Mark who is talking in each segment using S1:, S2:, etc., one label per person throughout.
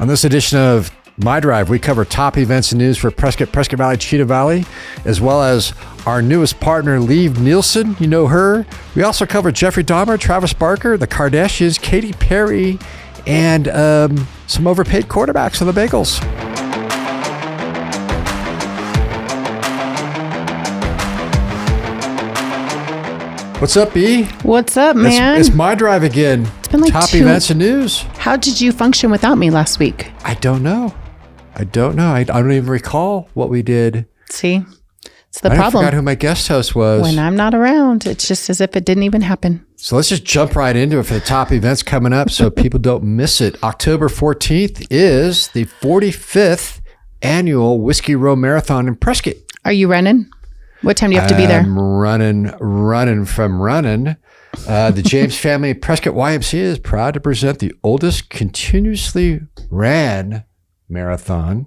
S1: On this edition of My Drive, we cover top events and news for Prescott, Prescott Valley, Chino Valley, as well as our newest partner, Liv Nilsen. You know her. We also cover Jeffery Dahmer, Travis Barker, the Kardashians, Katy Perry, and some overpaid quarterbacks on the Bengals. What's up, B?
S2: What's up, man?
S1: It's My Drive again.
S2: It's been like
S1: top events and news.
S2: How did you function without me last week?
S1: I don't know. I don't even recall what we did.
S2: See, it's the problem.
S1: I forgot who my guest host was.
S2: When I'm not around, it's just as if it didn't even happen.
S1: So let's just jump right into it for the top events coming up so people don't miss it. October 14th is the 45th annual Whiskey Row Marathon in Prescott.
S2: Are you running? What time do you have to be there?
S1: I'm running from running. The James Family Prescott YMCA is proud to present the oldest continuously ran marathon.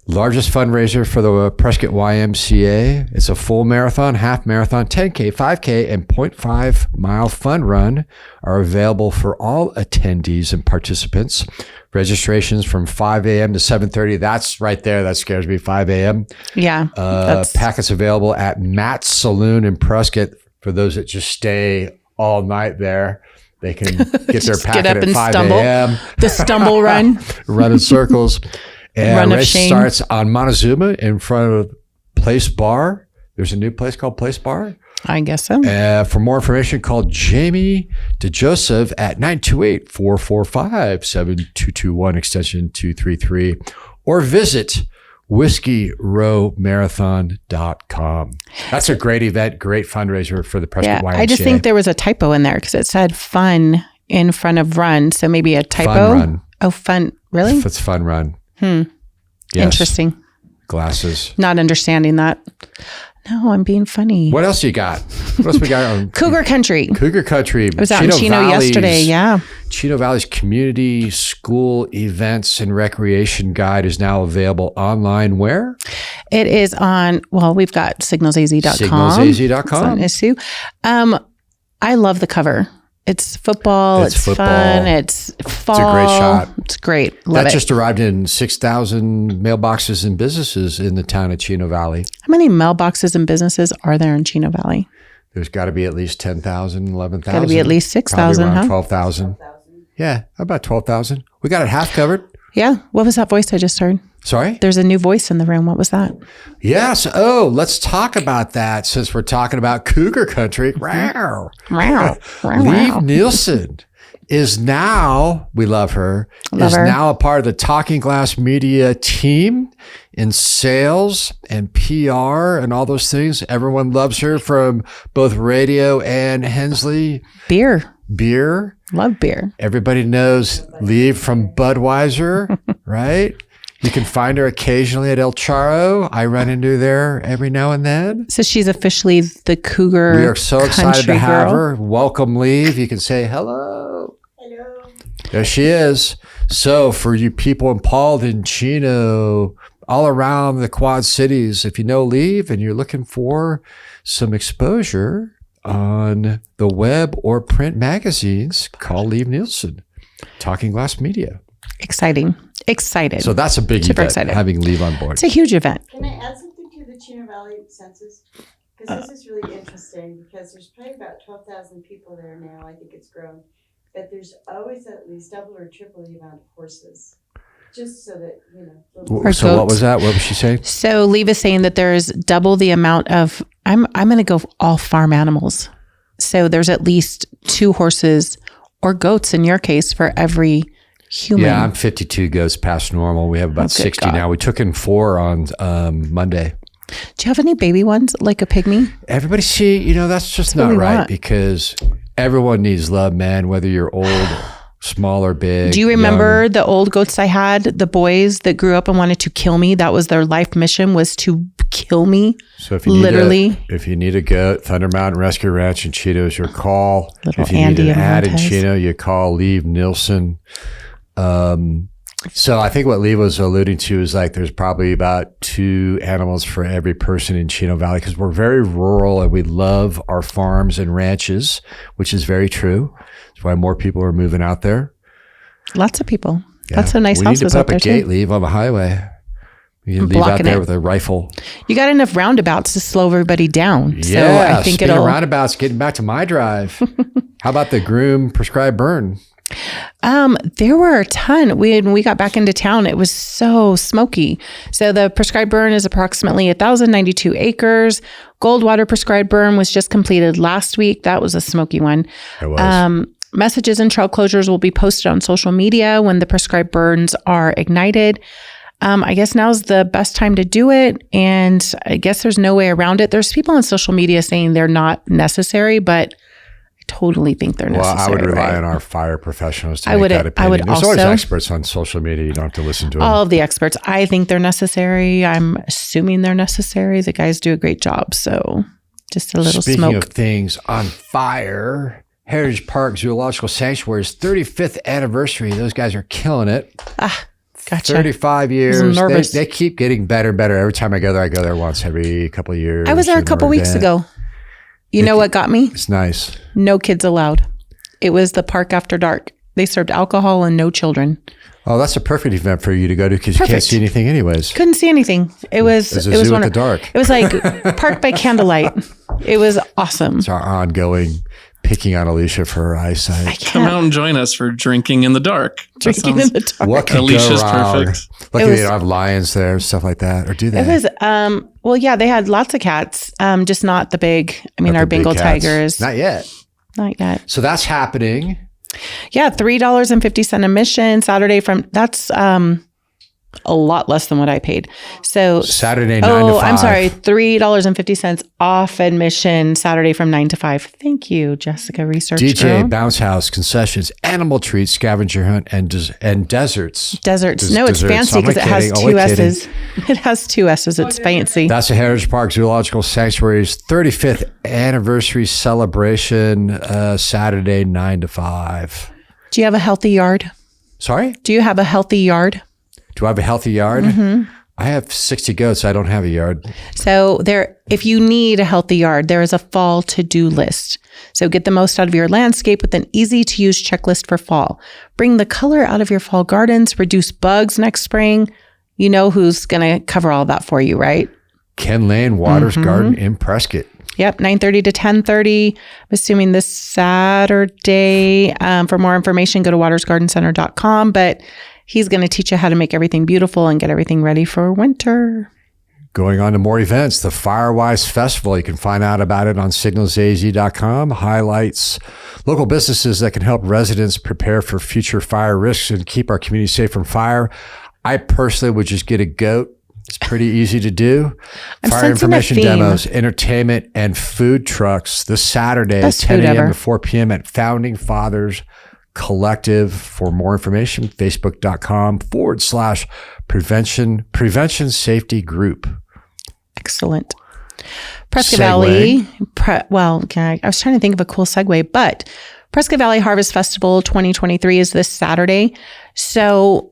S1: Largest fundraiser for the Prescott YMCA. It's a full marathon, half marathon, 10K, 5K, and 0.5 mile fun run are available for all attendees and participants. Registrations from 5 a.m. to 7:30. That's right there. That scares me. 5 a.m.
S2: Yeah.
S1: Packets available at Matt's Saloon in Prescott. For those that just stay all night there, they can get their packet at 5 a.m.
S2: The stumble run.
S1: Run in circles. And
S2: run of
S1: race
S2: shame.
S1: starts on Montezuma in front of Place Bar. There's a new place called Place Bar.
S2: I guess so.
S1: For more information, call Jamie DeJoseph at 928-445-7221 extension 233 or visit whiskeyrowmarathon.com. That's a great event, great fundraiser for the Prescott YMCA.
S2: I just think there was a typo in there because it said fun in front of run. So maybe a typo.
S1: Fun run.
S2: Oh, fun. Really?
S1: It's fun run.
S2: Yes. Interesting.
S1: Glasses.
S2: Not understanding that. No, I'm being funny.
S1: What else you got? What else we got on
S2: Cougar Country?
S1: Cougar Country.
S2: I was out in Chino yesterday. Yeah.
S1: Chino Valley's community school events and recreation guide is now available online. Where?
S2: It is on, well, we've got signalsaz.com.
S1: Signalsaz.com.
S2: It's on issue. I love the cover. It's football. It's fun. It's fall.
S1: It's a great shot.
S2: It's great. Love
S1: that
S2: it.
S1: just arrived in 6,000 mailboxes and businesses in the town of Chino Valley.
S2: How many mailboxes and businesses are there in Chino Valley?
S1: There's got to be at least 10,000, 11,000.
S2: Got to be at least 6,000, huh?
S1: 12,000. Yeah, about 12,000. We got it half covered.
S2: Yeah. What was that voice I just heard?
S1: Sorry?
S2: There's a new voice in the room. What was that?
S1: Yes. Oh, let's talk about that since we're talking about Cougar Country. Liv Nilsen is now, we love her, now a part of the Talking Glass Media team in sales and PR and all those things. Everyone loves her from both radio and Hensley.
S2: Beer.
S1: Love beer. Everybody knows Liv from Budweiser, right? You can find her occasionally at El Charro. I run into there every now and then.
S2: So she's officially the Cougar.
S1: We are so excited to have
S2: girl.
S1: her. Welcome, Liv. You can say hello.
S3: Hello.
S1: There she is. So for you people in Paulden, Chino, all around the Quad Cities, if you know Liv and you're looking for some exposure on the web or print magazines, call Liv Nilsen, Talking Glass Media.
S2: Excited.
S1: So that's a big
S2: Super
S1: event,
S2: excited.
S1: having Liv on board.
S2: It's a huge event.
S3: Can I add something to the Chino Valley census? Because this is really interesting because there's probably about 12,000 people there now. I think it's grown. But there's always at least double or triple the amount of horses. Just so that,
S1: So what was that? What was she saying?
S2: So Liv is saying that there's double the amount of, I'm going to go all farm animals. So there's at least 2 horses or goats in your case for every human.
S1: Yeah, I'm 52 goats past normal. We have about 60 now. We took in 4 on Monday.
S2: Do you have any baby ones like a pygmy?
S1: Everybody that's just not right because everyone needs love, man, whether you're old, small or big.
S2: Do you remember the old goats I had, the boys that grew up and wanted to kill me? That was their life mission, was to kill me.
S1: So if you need a goat, Thunder Mountain Rescue Ranch in Chino is your call.
S2: Little
S1: if you
S2: Andy
S1: need an ad in
S2: Montez.
S1: Chino, you call Liv Nilsen. So I think what Liv was alluding to is like there's probably about 2 animals for every person in Chino Valley because we're very rural and we love our farms and ranches, which is very true. That's why more people are moving out there.
S2: Lots of people. Lots of nice
S1: we need to
S2: houses
S1: put
S2: out
S1: up
S2: there
S1: a gate
S2: too.
S1: leave on the highway. You can leave out
S2: Blocking
S1: there
S2: it.
S1: with a rifle.
S2: You got enough roundabouts to slow everybody down. So
S1: Yeah,
S2: I think
S1: speaking of
S2: it'll.
S1: roundabouts, getting back to my drive. How about the Groom prescribed burn?
S2: There were a ton. When we got back into town, it was so smoky. So the prescribed burn is approximately 1,092 acres. Goldwater prescribed burn was just completed last week. That was a smoky one.
S1: It was.
S2: Messages and trail closures will be posted on social media when the prescribed burns are ignited. I guess now's the best time to do it. And I guess there's no way around it. There's people on social media saying they're not necessary, but I totally think they're necessary.
S1: Well, I would rely
S2: right?
S1: on our fire professionals to
S2: I
S1: make
S2: would-
S1: that opinion.
S2: I would
S1: There's always
S2: also-
S1: experts on social media. You don't have to listen to them.
S2: All of the experts. I think they're necessary. I'm assuming they're necessary. The guys do a great job. So just a little
S1: Speaking
S2: smoke.
S1: of things on fire, Heritage Park Zoological Sanctuary's 35th anniversary. Those guys are killing it.
S2: Gotcha.
S1: 35 years.
S2: I'm nervous.
S1: They keep getting better and better. Every time I go there once every couple of years.
S2: I was there a
S1: or
S2: couple weeks
S1: event.
S2: ago. You know what got me?
S1: It's nice.
S2: No kids allowed. It was the park after dark. They served alcohol and no children.
S1: Oh, that's a perfect event for you to go to because you can't
S2: Perfect.
S1: see anything anyways.
S2: Couldn't see anything. It was
S1: It's a
S2: it was
S1: zoo at the
S2: wonderful.
S1: dark.
S2: It was like park by candlelight. It was awesome.
S1: It's our ongoing picking on Alicia for her eyesight.
S2: I
S4: Come
S2: can't
S4: out and join us for drinking in the dark. That
S2: drinking
S4: sounds-
S2: in the dark.
S1: What could
S4: Alicia's
S1: go wrong?
S4: perfect.
S1: Luckily,
S2: It was-
S1: they don't have lions there, stuff like that, or do they?
S2: It was well, yeah, they had lots of cats. Just not the big. I mean,
S1: Not
S2: our
S1: the big
S2: Bengal
S1: cats.
S2: tigers.
S1: Not yet.
S2: Not yet.
S1: So that's happening.
S2: Yeah, $3.50 admission Saturday from. That's a lot less than what I paid. So
S1: Saturday 9 to 5.
S2: I'm sorry, $3.50 off admission Saturday from 9 to 5. Thank you, Jessica, research
S1: DJ,
S2: girl.
S1: bounce house, concessions, animal treats, scavenger hunt, and deserts.
S2: Deserts. No, it's
S1: desserts.
S2: fancy because it
S1: I'm
S2: has
S1: kidding.
S2: two
S1: Only kidding.
S2: S's. It has two S's. It's fancy.
S1: That's the Heritage Park Zoological Sanctuary's 35th anniversary celebration, Saturday 9 to 5.
S2: Do you have a healthy yard?
S1: Sorry?
S2: Do you have a healthy yard?
S1: Do I have a healthy yard?
S2: Mm-hmm.
S1: I have 60 goats. I don't have a yard.
S2: So if you need a healthy yard, there is a fall to-do list. So get the most out of your landscape with an easy-to-use checklist for fall. Bring the color out of your fall gardens, reduce bugs next spring. You know who's going to cover all that for you, right?
S1: Ken Lane Waters
S2: Mm-hmm.
S1: Garden in Prescott.
S2: Yep, 9:30 to 10:30. I'm assuming this Saturday. For more information, go to watersgardencenter.com. But he's going to teach you how to make everything beautiful and get everything ready for winter.
S1: Going on to more events, the Firewise Festival. You can find out about it on signalsaz.com. Highlights local businesses that can help residents prepare for future fire risks and keep our community safe from fire. I personally would just get a goat. It's pretty easy to do.
S2: I'm
S1: Fire
S2: sensing a
S1: information
S2: theme.
S1: demos, entertainment, and food trucks this Saturday,
S2: Best
S1: 10
S2: food
S1: a.m.
S2: ever.
S1: to 4 p.m. at Founding Fathers Collective. For more information, facebook.com/prevention safety group.
S2: Excellent. Prescott
S1: Segue.
S2: Valley. I was trying to think of a cool segue, but Prescott Valley Harvest Festival 2023 is this Saturday. So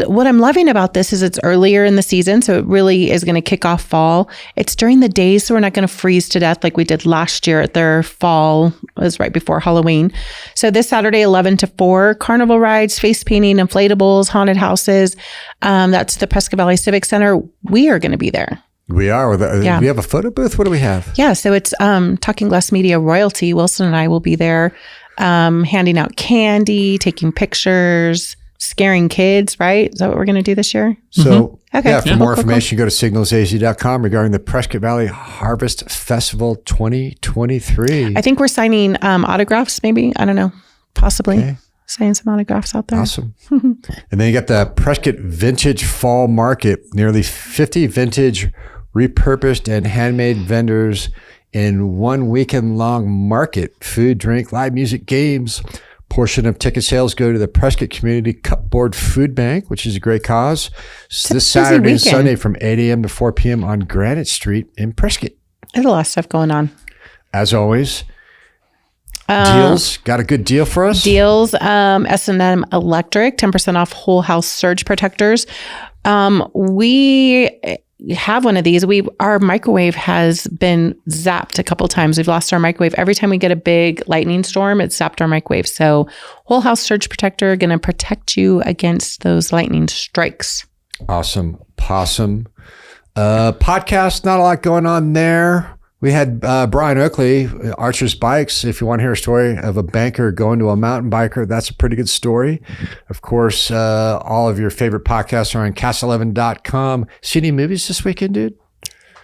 S2: what I'm loving about this is it's earlier in the season, so it really is going to kick off fall. It's during the day, so we're not going to freeze to death like we did last year at their fall. It was right before Halloween. So this Saturday, 11 to 4, carnival rides, face painting, inflatables, haunted houses. That's the Prescott Valley Civic Center. We are going to be there.
S1: We are.
S2: Yeah.
S1: We have a photo booth. What do we have?
S2: Yeah, so it's Talking Glass Media royalty. Wilson and I will be there handing out candy, taking pictures, scaring kids, right? Is that what we're going to do this year?
S1: So,
S2: Okay.
S1: yeah, for
S2: Yeah.
S1: more
S2: Cool, cool,
S1: information, go to signalsaz.com regarding the Prescott Valley Harvest Festival 2023.
S2: I think we're signing autographs, maybe. I don't know. Possibly.
S1: Okay.
S2: Signing some autographs out there.
S1: Awesome. And then you got the Prescott Vintage Fall Market, nearly 50 vintage, repurposed, and handmade vendors in one weekend-long market. Food, drink, live music, games. Portion of ticket sales go to the Prescott Community Cupboard Food Bank, which is a great cause. It's this
S2: busy
S1: Saturday and
S2: weekend.
S1: Sunday from 8 a.m. to 4 p.m. on Granite Street in Prescott.
S2: There's a lot of stuff going on.
S1: As always, deals. Got a good deal for us?
S2: Deals, S&M Electric, 10% off whole house surge protectors. We have one of these. Our microwave has been zapped a couple times. We've lost our microwave. Every time we get a big lightning storm, it's zapped our microwave. So whole house surge protector, going to protect you against those lightning strikes.
S1: Awesome. Possum. Podcast, not a lot going on there. We had Brian Oakley, Archer's Bikes. If you want to hear a story of a banker going to a mountain biker, that's a pretty good story. Of course, all of your favorite podcasts are on cast11.com. See any movies this weekend, dude?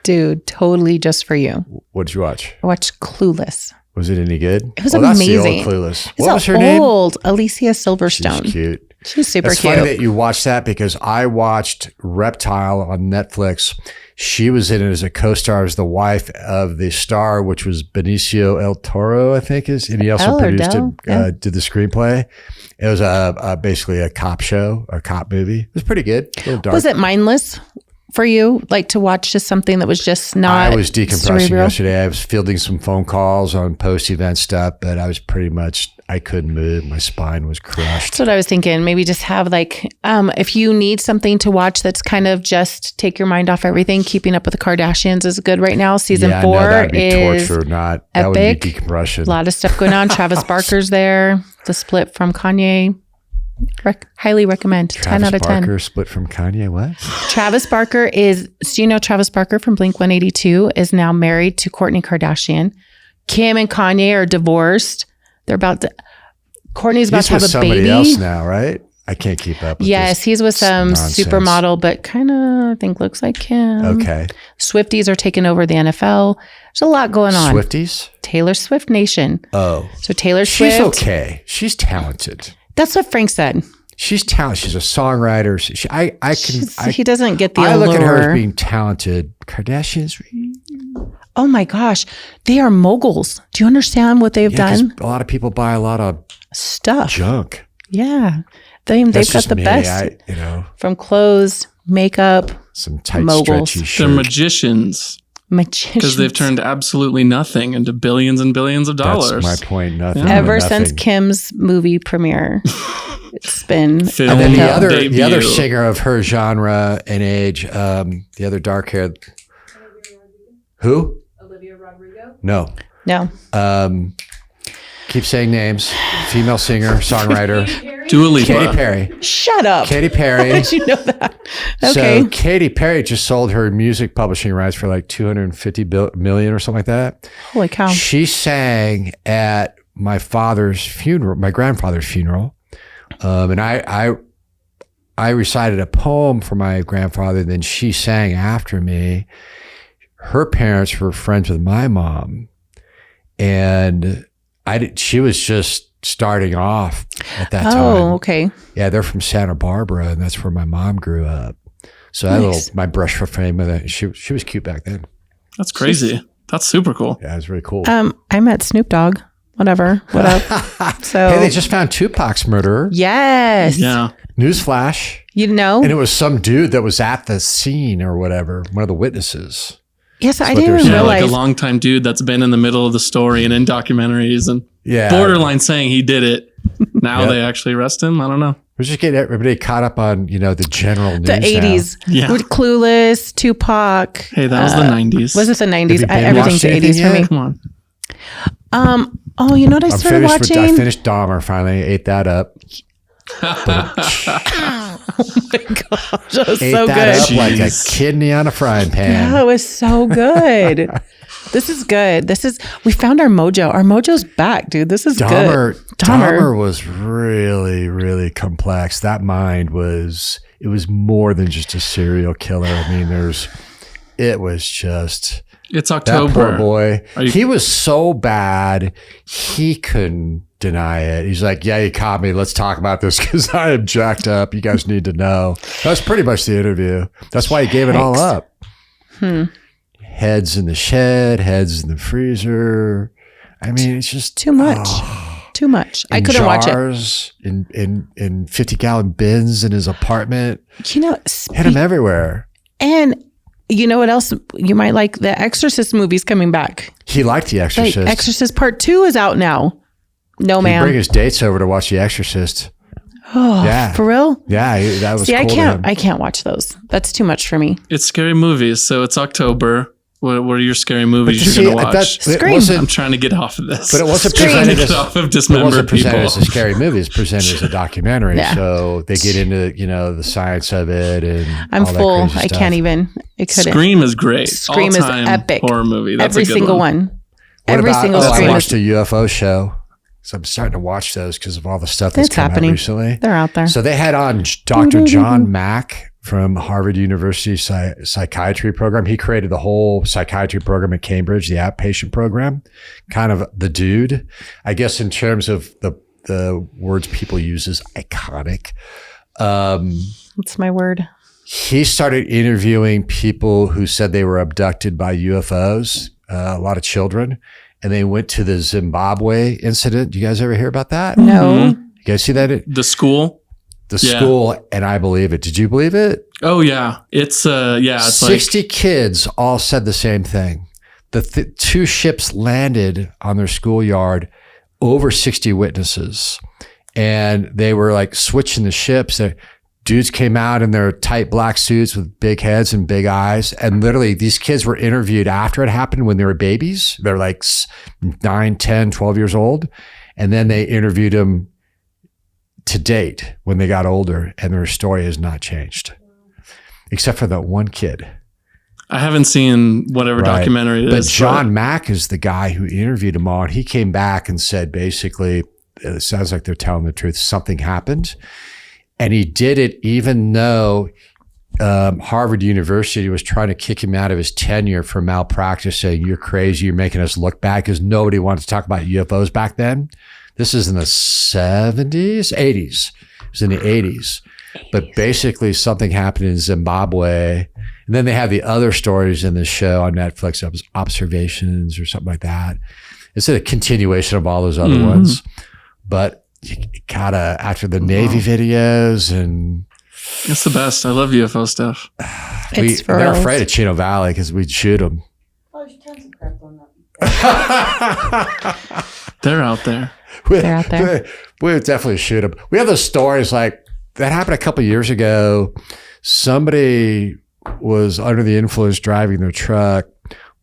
S2: Dude, totally just for you.
S1: What did you watch?
S2: I watched Clueless.
S1: Was it any good?
S2: It was
S1: That's
S2: amazing.
S1: the old Clueless.
S2: It's
S1: What was her name?
S2: old Alicia Silverstone.
S1: She's cute.
S2: She's super
S1: It's
S2: cute.
S1: funny that you watched that because I watched Reptile on Netflix. She was in it as a co-star as the wife of the star, which was Benicio del Toro, I think is. And he also produced it, did the screenplay. It was basically a cop show, a cop movie. It was pretty good. A little dark.
S2: Was it mindless for you? Like to watch just something that was just not
S1: I was decompressing
S2: cerebral?
S1: yesterday. I was fielding some phone calls on post-event stuff, but I was pretty much, I couldn't move. My spine was crushed.
S2: That's what I was thinking. Maybe just have like, if you need something to watch that's kind of just take your mind off everything, Keeping Up with the Kardashians is good right now. Season 4
S1: no, that'd be
S2: is
S1: torture, that
S2: epic.
S1: would be decompression.
S2: A lot of stuff going on. Travis Barker's there. The split from Kanye. Highly recommend. 10 out of 10.
S1: Barker split from Kanye. What?
S2: Travis Barker is, do you know Travis Barker from Blink-182 is now married to Kourtney Kardashian. Kim and Kanye are divorced. They're about to, Kourtney's about to have
S1: with
S2: a
S1: somebody
S2: baby.
S1: else now, right? I can't keep up with
S2: Yes,
S1: this
S2: he's with some
S1: nonsense.
S2: supermodel, but kind of, I think, looks like Kim.
S1: Okay.
S2: Swifties are taking over the NFL. There's a lot going on.
S1: Swifties?
S2: Taylor Swift Nation.
S1: Oh.
S2: So Taylor Swift.
S1: She's okay. She's talented.
S2: That's what Frank said.
S1: She's talented. She's a songwriter.
S2: He doesn't get the
S1: I
S2: allure.
S1: look at her as being talented. Kardashians.
S2: Oh my gosh. They are moguls. Do you understand what they've
S1: 'cause
S2: done?
S1: a lot of people buy a lot of
S2: Stuff.
S1: junk.
S2: Yeah. They've
S1: That's
S2: got
S1: just
S2: the
S1: me.
S2: best from clothes, makeup,
S1: some tight,
S2: moguls.
S1: stretchy
S4: They're
S1: shirt.
S4: magicians
S2: magicians.
S4: because they've turned absolutely nothing into billions and billions of dollars.
S1: That's my point. Nothing.
S2: Ever
S1: nothing.
S2: since Kim's movie premiere, it's been
S4: Film
S1: And then the
S2: uphill.
S1: other
S4: debut.
S1: singer of her genre and age, the other dark haired. Who?
S3: Olivia Rodrigo?
S1: No.
S2: No.
S1: Keep saying names. Female singer, songwriter.
S4: Dua Lipa.
S1: Katy Perry.
S2: Shut up.
S1: Katy
S2: How
S1: Perry.
S2: did you know that? Okay.
S1: So Katy Perry just sold her music publishing rights for like $250 million or something like that.
S2: Holy cow.
S1: She sang at my father's funeral, my grandfather's funeral. And I recited a poem for my grandfather. Then she sang after me. Her parents were friends with my mom. And she was just starting off at that time.
S2: Oh, okay.
S1: Yeah, they're from Santa Barbara, and that's where my mom grew up. So that
S2: Nice.
S1: my brush for fame with it. She was cute back then.
S4: That's crazy. That's super cool.
S1: Yeah, it was really cool.
S2: I met Snoop Dogg. Whatever. What up? So
S1: Hey, they just found Tupac's murderer.
S2: yes.
S4: Yeah.
S1: Newsflash.
S2: You know?
S1: And it was some dude that was at the scene or whatever, one of the witnesses.
S2: Yes, I
S1: what
S2: didn't
S1: they're
S2: even
S1: saying.
S4: Yeah,
S2: realize.
S4: like a longtime dude that's been in the middle of the story and in documentaries and
S1: Yeah.
S4: borderline saying he did it. Now
S1: Yep.
S4: they actually arrest him. I don't know.
S1: We're just getting everybody caught up on, the general news
S2: the
S1: now.
S2: 80s.
S4: Yeah.
S2: With Clueless, Tupac.
S4: Hey, that was the 90s.
S2: Was it the 90s?
S1: Have you been
S2: Everything's
S1: watching
S2: 80s for
S1: anything
S2: me.
S1: yet?
S4: Come on.
S2: Oh, you know what I started
S1: I
S2: watching?
S1: finished Dahmer finally. Ate that up.
S2: Oh my gosh, that was
S1: Ate
S2: so
S1: that
S2: good.
S1: up like a
S4: Jeez.
S1: kidney on a frying pan.
S2: That was so good. This is good. We found our mojo. Our mojo's back, dude. This is
S1: Dahmer,
S2: good.
S1: Dahmer was really, really complex. That mind it was more than just a serial killer. I mean, it was just
S4: It's
S1: that
S4: October.
S1: poor boy.
S4: Are you-
S1: He was so bad, he couldn't deny it. He's like, yeah, you caught me. Let's talk about this because I am jacked up. You guys need to know. That's pretty much the interview. That's why he gave it all up. Heads in the shed, heads in the freezer. I mean, it's just
S2: Too much. Too much. I couldn't watch it.
S1: jars, in 50-gallon bins in his apartment.
S2: You know,
S1: Hit him everywhere.
S2: and you know what else you might like? The Exorcist movie's coming back.
S1: He liked The Exorcist.
S2: Like Exorcist Part 2 is out now. No,
S1: He'd
S2: ma'am.
S1: bring his dates over to watch The Exorcist.
S2: Oh,
S1: Yeah.
S2: for real?
S1: Yeah, that was
S2: See,
S1: cool.
S2: I can't watch those. That's too much for me.
S4: It's scary movies, so it's October. What are your scary movies
S1: you
S4: you're going to watch?
S2: Scream.
S4: I'm trying to get off of this.
S1: But it wasn't
S2: Scream.
S1: presented
S4: Get
S1: as
S4: off of
S1: it
S4: dismembered
S1: wasn't presented
S4: people.
S1: as a scary movie. It's presented as a documentary.
S2: Yeah.
S1: So they get into the science of it and
S2: I'm
S1: all that
S2: full.
S1: crazy
S2: I
S1: stuff.
S2: can't even. It couldn't.
S4: Scream is great.
S2: Scream is
S4: All-time
S2: epic.
S4: horror movie. That's
S2: Every
S4: a good
S2: single one.
S1: What
S2: Every
S1: about,
S2: single
S1: I
S2: Scream
S1: watched
S2: is.
S1: a UFO show. So I'm starting to watch those because of all the stuff that's
S2: It's
S1: come
S2: happening.
S1: out recently.
S2: They're out there.
S1: So they had on Dr. John Mack from Harvard University psychiatry program. He created the whole psychiatry program at Cambridge, the outpatient program. Kind of the dude, I guess, in terms of the words people use is iconic.
S2: That's my word.
S1: He started interviewing people who said they were abducted by UFOs, a lot of children, and they went to the Zimbabwe incident. Do you guys ever hear about that?
S2: No.
S1: You guys see that?
S4: The school.
S1: The
S4: Yeah.
S1: school, and I believe it. Did you believe it?
S4: Oh yeah, it's
S1: 60 kids all said the same thing. The two ships landed on their schoolyard, over 60 witnesses, and they were like switching the ships. Dudes came out in their tight black suits with big heads and big eyes. And literally these kids were interviewed after it happened when they were babies. They're like 9, 10, 12 years old. And then they interviewed them to date when they got older, and their story has not changed. Except for that one kid.
S4: I haven't seen whatever
S1: Right.
S4: documentary it
S1: But
S4: is.
S1: John Mack is the guy who interviewed them all. And he came back and said, basically, it sounds like they're telling the truth. Something happened. And he did it even though Harvard University was trying to kick him out of his tenure for malpractice, saying, you're crazy, you're making us look bad, because nobody wanted to talk about UFOs back then. This is in the 70s, 80s. It was in the 80s. But basically something happened in Zimbabwe. And then they have the other stories in the show on Netflix, Observations or something like that. It's a continuation of all those other ones. But you gotta, after the Navy videos, and
S4: It's the best. I love UFO stuff.
S2: It's for
S1: they're
S2: reals.
S1: afraid of Chino Valley because we'd shoot them.
S3: Oh, there's tons of crap on that.
S4: They're out there.
S2: They're out there.
S1: We would definitely shoot them. We have those stories like that happened a couple of years ago. Somebody was under the influence driving their truck,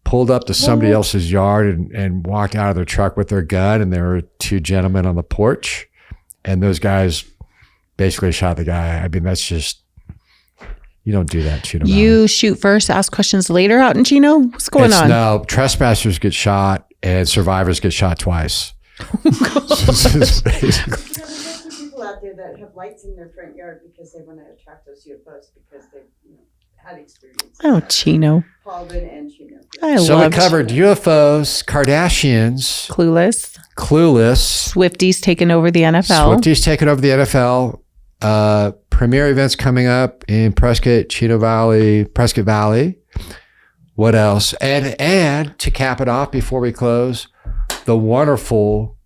S1: pulled up to somebody else's yard and walked out of their truck with their gun. And there were two gentlemen on the porch, and those guys basically shot the guy. I mean, that's just, you don't do that, Chino Valley.
S2: You shoot first, ask questions later out in Chino? What's going on?
S1: No, trespassers get shot and survivors get shot twice.
S3: There's people out there that have lights in their front yard because they want to attract those UFOs because they've had experience.
S2: Oh, Chino.
S3: Paulden and Chino.
S2: I
S1: So we
S2: love
S1: covered UFOs, Kardashians,
S2: Clueless.
S1: Clueless,
S2: Swifties taking over the NFL.
S1: Swifties taking over the NFL. Premier events coming up in Prescott Valley. What else? And to cap it off before we close, the wonderful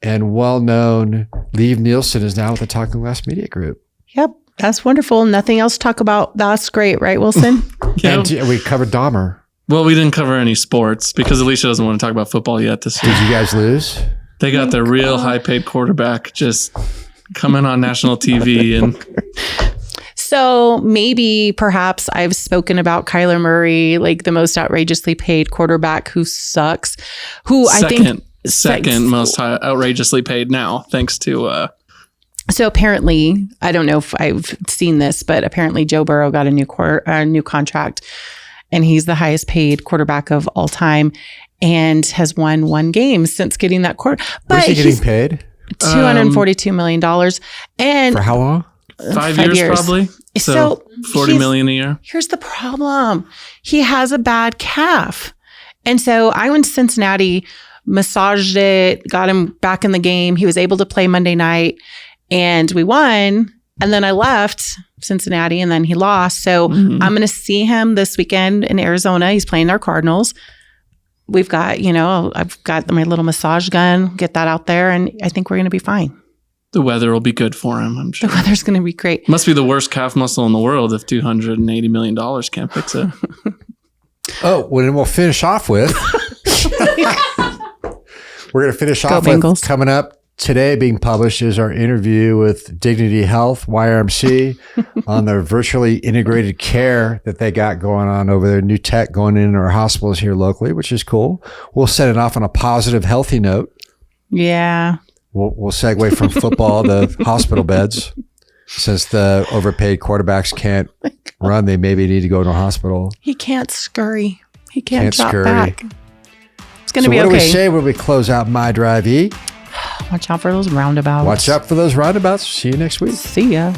S1: and well-known Liv Nilsen is now with the Talking Glass Media Group.
S2: Yep. That's wonderful. Nothing else to talk about. That's great, right, Wilson?
S4: Yeah.
S1: And we covered Dahmer.
S4: Well, we didn't cover any sports because Elicia doesn't want to talk about football yet this year.
S1: Did you guys lose?
S4: They got their real high-paid quarterback just coming on national TV, and
S2: So maybe perhaps I've spoken about Kyler Murray, like the most outrageously paid quarterback who sucks, who I think
S4: second most outrageously paid now, thanks to
S2: So apparently, I don't know if I've seen this, but apparently Joe Burrow got a new contract, and he's the highest paid quarterback of all time, and has won one game since getting that quarter.
S1: Where's
S2: But
S1: he getting
S2: he's
S1: paid?
S2: $242 million, and
S1: For how long?
S4: 5 years probably. So 40 million a year.
S2: Here's the problem: he has a bad calf, and so I went to Cincinnati, massaged it, got him back in the game. He was able to play Monday night. And we won. And then I left Cincinnati, and then he lost. So I'm going to see him this weekend in Arizona. He's playing their Cardinals. We've got, I've got my little massage gun, get that out there. And I think we're going to be fine.
S4: The weather will be good for him, I'm sure.
S2: The weather's going to be great.
S4: Must be the worst calf muscle in the world if $280 million can't fix it.
S1: Oh, well, then we'll finish off with. We're going to finish off with
S2: Bengals.
S1: coming up today being published is our interview with Dignity Health, YRMC, on their virtually integrated care that they got going on over there. New tech going in our hospitals here locally, which is cool. We'll set it off on a positive, healthy note.
S2: Yeah.
S1: We'll segue from football to hospital beds. Since the overpaid quarterbacks can't run, they maybe need to go to a hospital.
S2: He can't scurry. He can't drop
S1: scurry.
S2: back. It's going to be
S1: what
S2: okay.
S1: do we say when we close out My Drive E?
S2: Watch out for those roundabouts.
S1: Watch out for those roundabouts. See you next week.
S2: See ya.